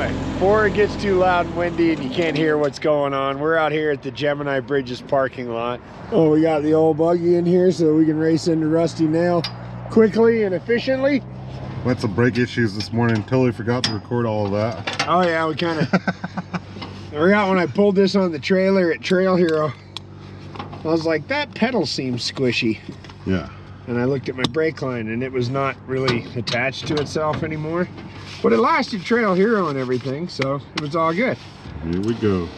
anyway, before it gets too loud and windy and you can't hear what's going on, we're out here at the Gemini Bridges parking lot. Oh, we got the old buggy in here so we can race into Rusty Nail quickly and efficiently. We had some brake issues this morning. Totally forgot to record all of that. Oh yeah, we kind of... I forgot when I pulled this on the trailer at Trail Hero. I was like, that pedal seems squishy. Yeah. And I looked at my brake line and it was not really attached to itself anymore. But it lasted Trail Hero and everything, so it was all good. Here we go.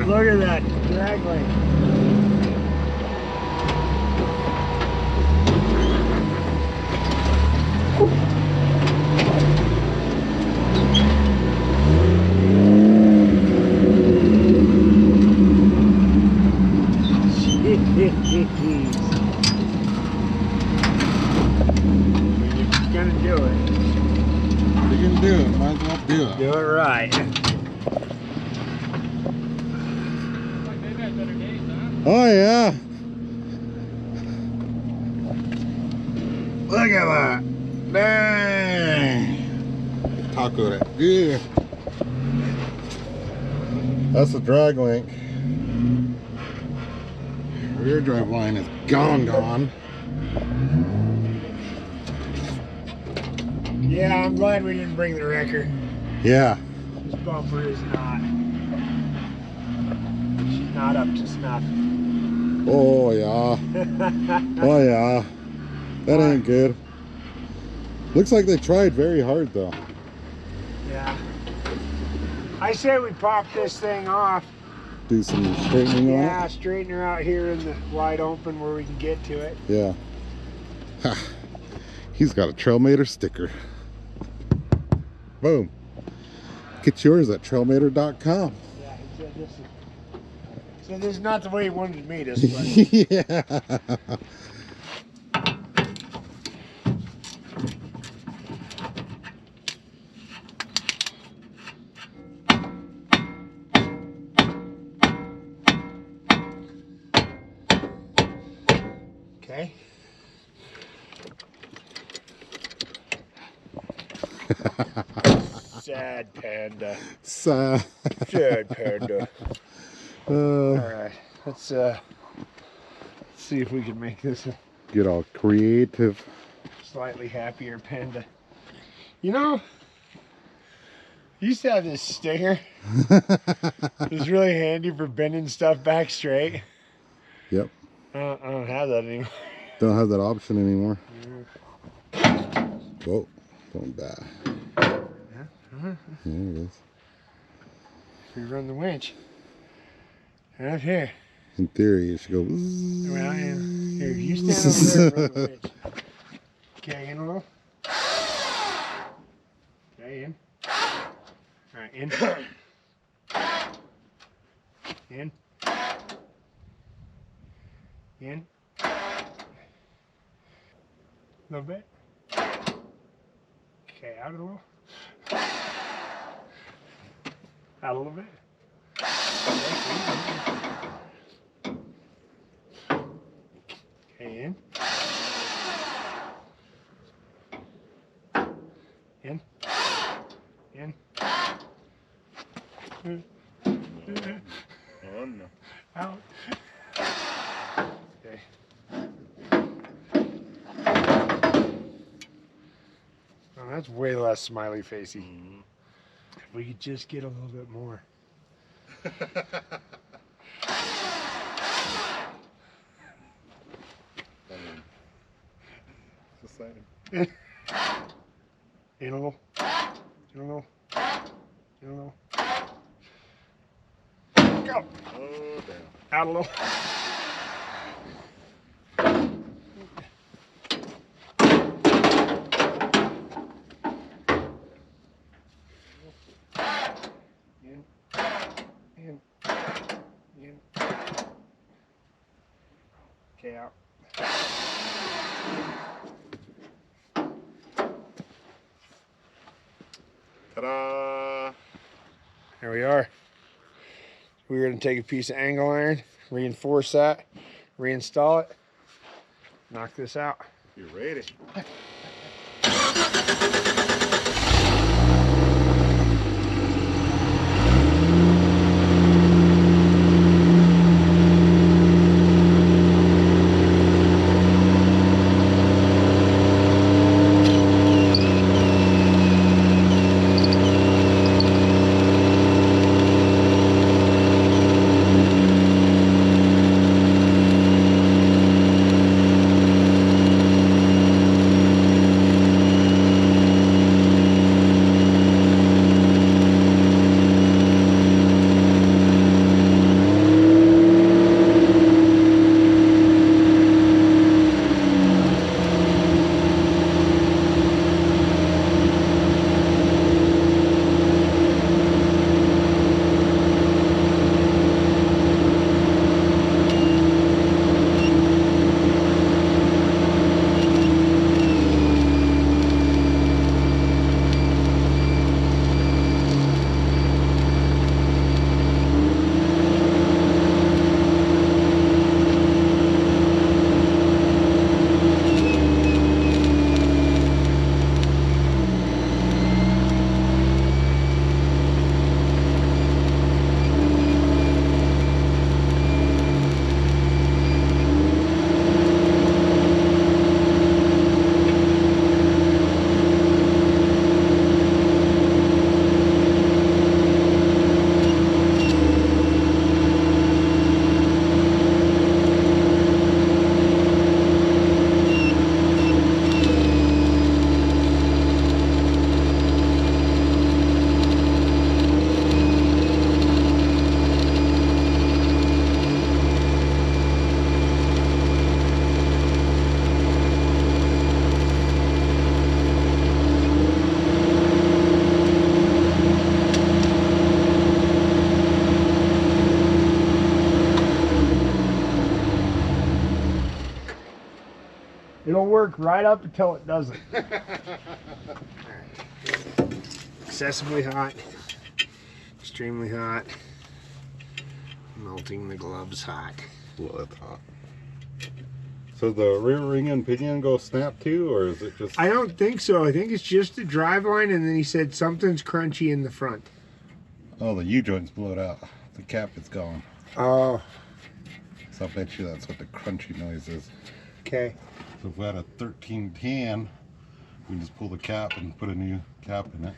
Look at that drag length. You're gonna do it. You can do it, might as well do it. Do it right. Oh yeah. Look at that. Dang. Taco that. Yeah. That's the drag link. Rear drive line is gone. Yeah, I'm glad we didn't bring the wrecker. Yeah. This bumper is not. She's not up to snuff. Oh yeah. Oh yeah. That ain't good. Looks like they tried very hard though. Yeah. I say we pop this thing off. Do some straightening on it? Yeah, straighten her out here in the wide open where we can get to it. Yeah. Ha. He's got a Trailmater sticker. Boom. get yours at trailmater.com. Yeah, he said this is not the way he wanted to meet us. But Yeah. okay. Sad panda. So, Sad panda. All right, let's see if we can make this a get all creative. slightly happier panda. You know, I used to have this stinger. It was really handy for bending stuff back straight. Yep. I don't have that anymore. Don't have that option anymore. Whoa, going bad. There it is. We run the winch. Right here. In theory, it should go. Zzz. Well, here, you stand over there and run the winch. Okay, in a little. Okay, in. All right, in. In. In. A little bit. Okay, out a little. Out a little bit. Okay, in. In. In. Oh, no. Out. Okay. Oh, that's way less smiley facey. If we could just get a little bit more. In a little. In a little. In a little. Go. Oh, damn. Out a little. In. In. In. Okay, out. Ta-da! There we are. We're going to take a piece of angle iron, reinforce that, reinstall it, knock this out. You ready? work right up until it doesn't. Excessively hot. Extremely hot. Melting the gloves hot. Well, that's hot. So the rear ring and pinion go snap too, or is it just... I don't think so. I think it's just the driveline, and then he said something's crunchy in the front. Oh, the U-joint's blowed out. The cap is gone. Oh. So I bet you that's what the crunchy noise is. Okay. So if we had a 1310, we can just pull the cap and put a new cap in it.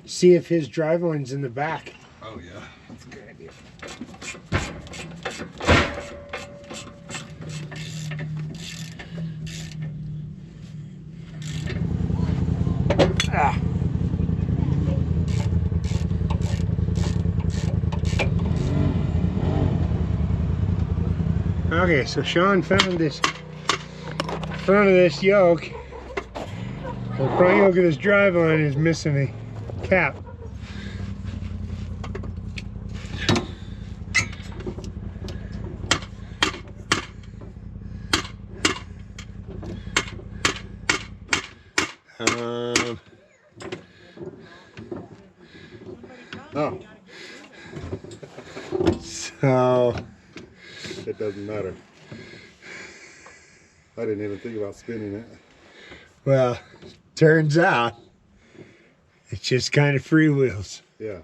See if his driveline's in the back. Oh yeah, that's a good idea. Ah. Okay, so Shawn found this front of this yoke. The front yoke of this driveline is missing a cap. Oh. So It doesn't matter. I didn't even think about spinning it. well, turns out it's just kind of freewheels, Yeah.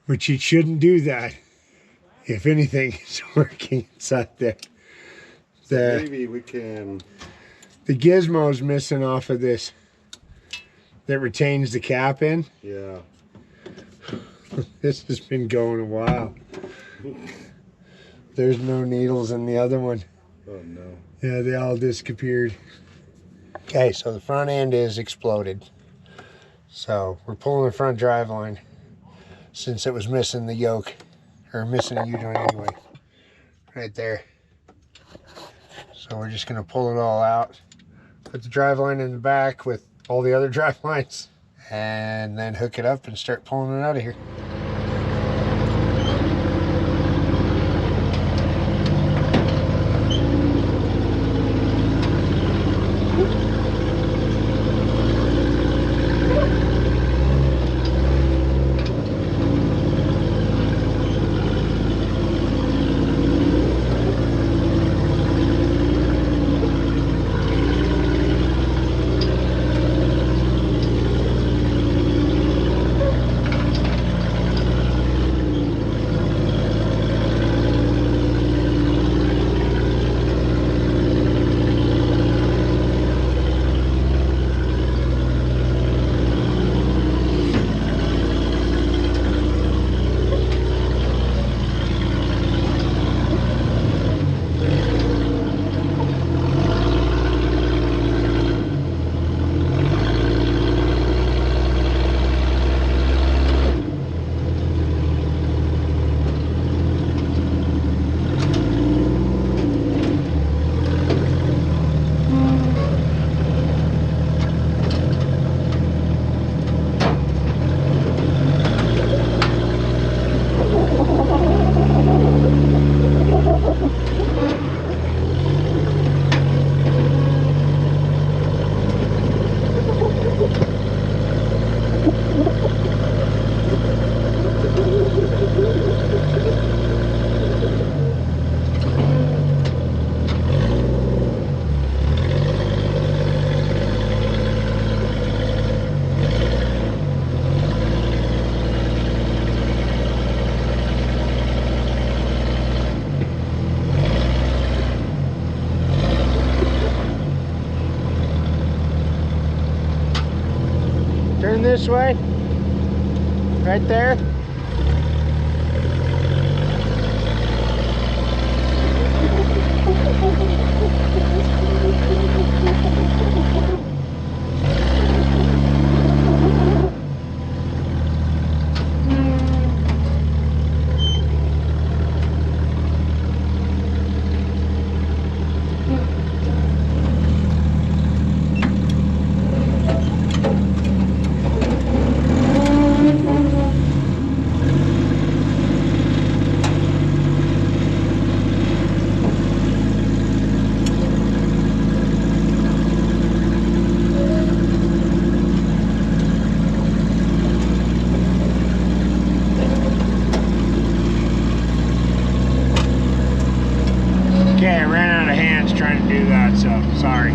which it shouldn't do that if anything is working inside there. Maybe we can... The gizmo's missing off of this that retains the cap in. Yeah. This has been going a while. There's no needles in the other one. Oh no. Yeah, they all disappeared. Okay, so the front end is exploded. So we're pulling the front drive line since it was missing the yoke, or missing a U-joint anyway, right there. So we're just gonna pull it all out, put the drive line in the back with all the other drive lines, and then hook it up and start pulling it out of here. Turn this way, right there. sorry.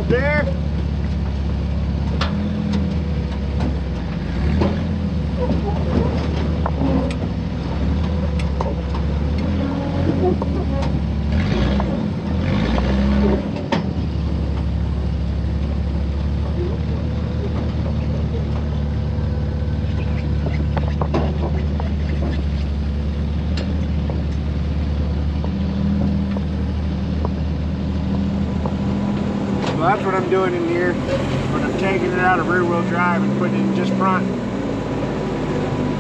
There. So that's what I'm doing in here when I'm taking it out of rear wheel drive and putting it in just front.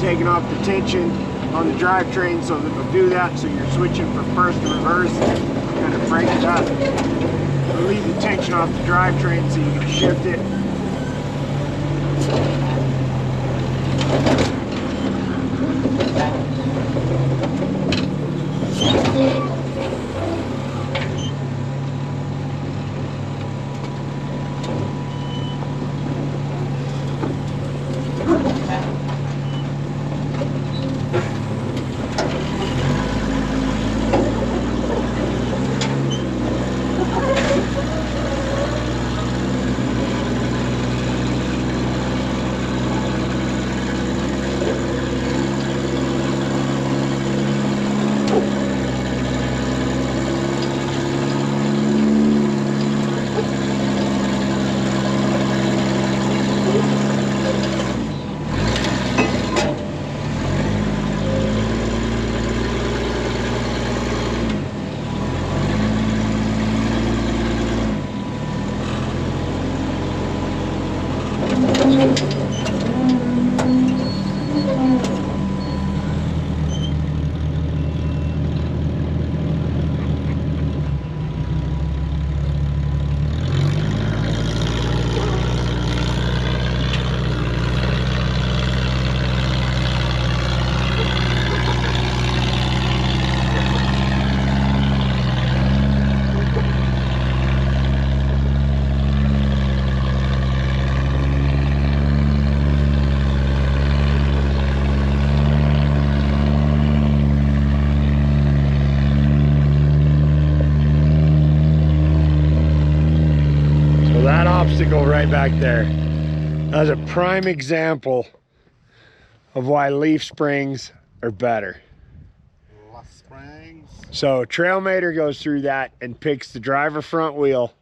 Taking off the tension on the drivetrain so that it'll do that, so you're switching from first to reverse, kind of break it up. Relieve the tension off the drivetrain so you can shift it. obstacle right back there. That's a prime example of why leaf springs are better. So Trailmater goes through that and picks the driver front wheel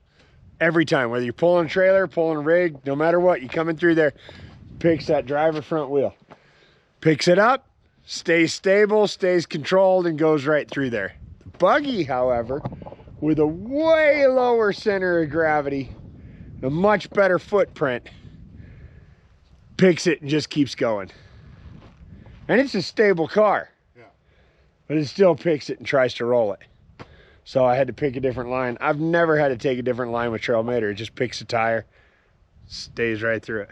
every time, whether you're pulling a trailer, pulling a rig, no matter what, you coming through there, picks that driver front wheel. Picks it up, stays stable, stays controlled, and goes right through there. The buggy, however, with a way lower center of gravity, a much better footprint, picks it and just keeps going. And it's a stable car. But it still picks it and tries to roll it. So I had to pick a different line. I've never had to take a different line with Trailmater. It just picks a tire, stays right through it.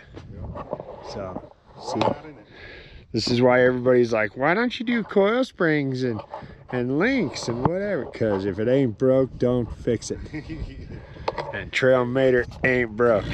So, see, this is why everybody's like, why don't you do coil springs and links and whatever? Because if it ain't broke, don't fix it. And Trailmater ain't broke.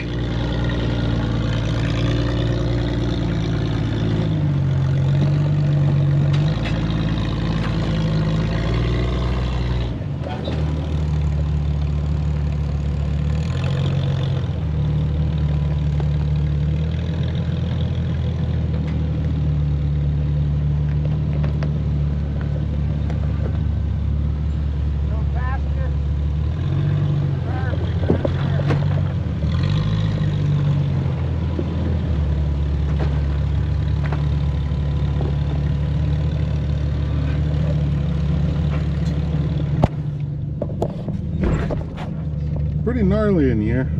Pretty gnarly in here,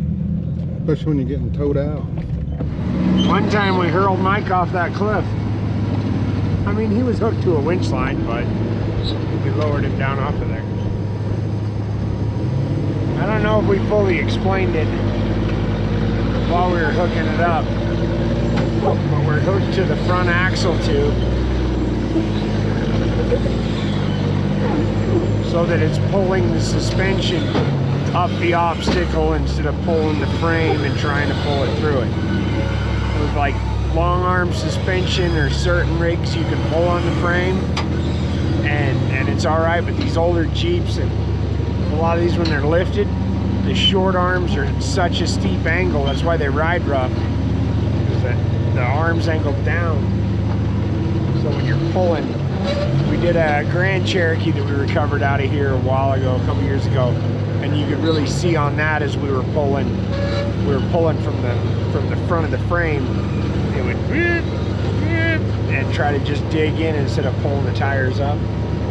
especially when you're getting towed out. One time we hurled Mike off that cliff. I mean, he was hooked to a winch line, but we lowered him down off of there. I don't know if we fully explained it while we were hooking it up, but we're hooked to the front axle tube so that it's pulling the suspension up the obstacle instead of pulling the frame and trying to pull it through it. With like long arm suspension or certain rigs, you can pull on the frame and it's all right, but these older Jeeps and a lot of these, when they're lifted, the short arms are at such a steep angle. That's why they ride rough, because the arms angled down. So when you're pulling, we did a Grand Cherokee that we recovered out of here a while ago, a couple years ago, and you could really see on that as we were pulling from the front of the frame, it would and try to just dig in instead of pulling the tires up.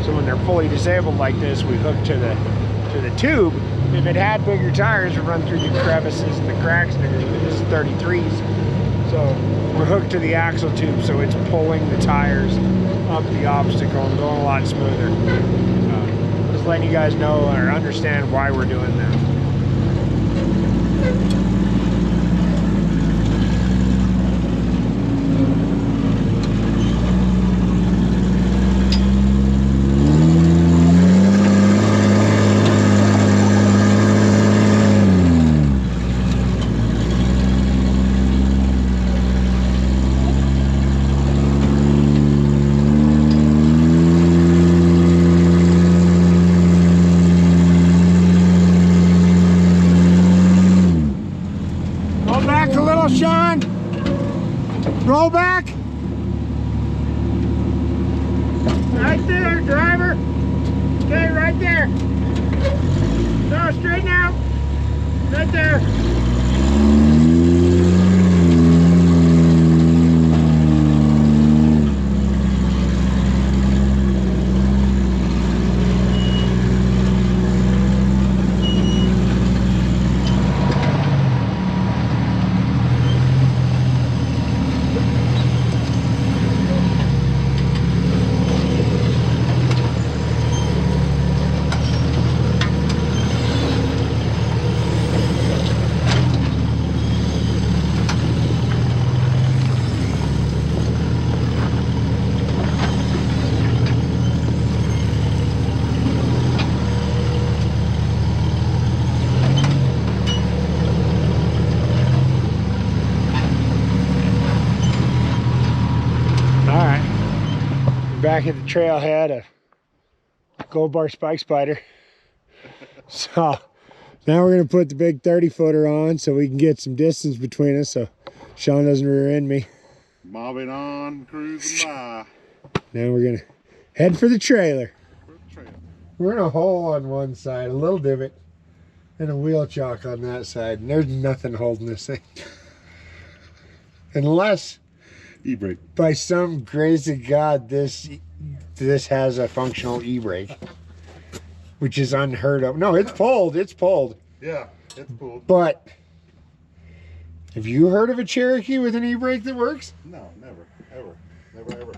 So when they're fully disabled like this, we hook to the tube. If it had bigger tires, it would run through the crevices and the cracks and everything. This is 33s, so we're hooked to the axle tube, so it's pulling the tires up the obstacle and going a lot smoother. Just letting you guys know or understand why we're doing that. Shawn, roll back. Right there, driver. Okay, right there. No, straighten out. Right there. Back at the trailhead, a Gold Bar Spike Spider. So Now we're gonna put the big 30-footer on so we can get some distance between us so Shawn doesn't rear end me. Mobbing on, cruising by. Now we're gonna head for the trailer. We're in a hole on one side, a little divot, and a wheel chock on that side, and there's nothing holding this thing. Unless, E-brake. by some grace of God, this has a functional e-brake, which is unheard of. No, it's pulled. It's pulled. Yeah, it's pulled. But have you heard of a Cherokee with an e-brake that works? No, never, ever, never, ever.